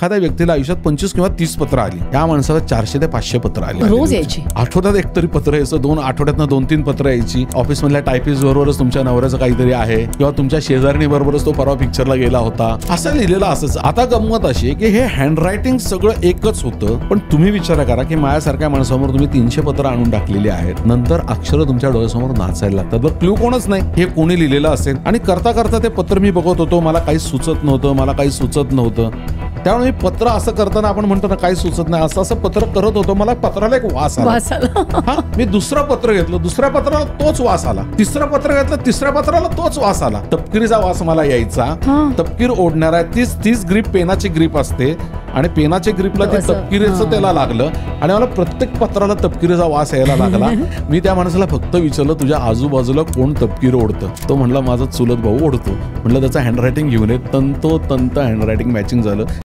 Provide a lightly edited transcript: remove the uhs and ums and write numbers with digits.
एखाद्या व्यक्तीला आयुष्यात 25 किंवा 30 पत्र आली, त्या माणसाला 400 ते 500 पत्र आली, रोज यायची. आठवड्यात एक तरी पत्र यायचं, 2 आठवड्यातनं 2-3 पत्र यायची. ऑफिस मधल्या टायपिस्ट बरोबरच तुमच्या नवऱ्याचं काहीतरी आहे, किंवा तुमच्या शेजारणी बरोबरच तो परवा पिक्चरला गेला होता, असं लिहिलेलं असंच. आता गंमत अशी की हे हँडरायटिंग सगळं एकच होतं, पण तुम्ही विचार करा की माझ्यासारख्या माणसासमोर तुम्ही 300 पत्र आणून टाकलेली आहेत, नंतर अक्षरं तुमच्या डोळ्यासमोर नाचायला लागतात. बरं क्लू कोणच नाही हे कोणी लिहिलेलं असेल. आणि करता करता ते पत्र मी बघत होतो, मला काही सुचत नव्हतं. त्यामुळे मी पत्र असं करताना आपण म्हणतो ना काही सुचत नाही, असं पत्र करत होतो, मला पत्राला एक वास आला. मी दुसरं पत्र घेतलं, दुसऱ्या पत्राला तोच वास आला, तिसरं पत्र घेतलं, तिसऱ्या पत्राला तोच वास आला. तपकिरीचा वास मला यायचा. तपकीर ओढणारा तीच ग्रीप पेनाची ग्रीप असते, आणि पेनाच्या ग्रीपला ते तपकिरीचं त्याला लागलं, आणि मला प्रत्येक पत्राला तपकिरीचा वास यायला लागला. मी त्या माणसाला फक्त विचारलं, तुझ्या आजूबाजूला कोण तपकीर ओढतं? तो म्हणला, माझा चुलत भाऊ ओढतो. म्हटलं त्याचा हँडरायटिंग घेऊन ये. तंतोतंत हँडरायटिंग मॅचिंग झालं.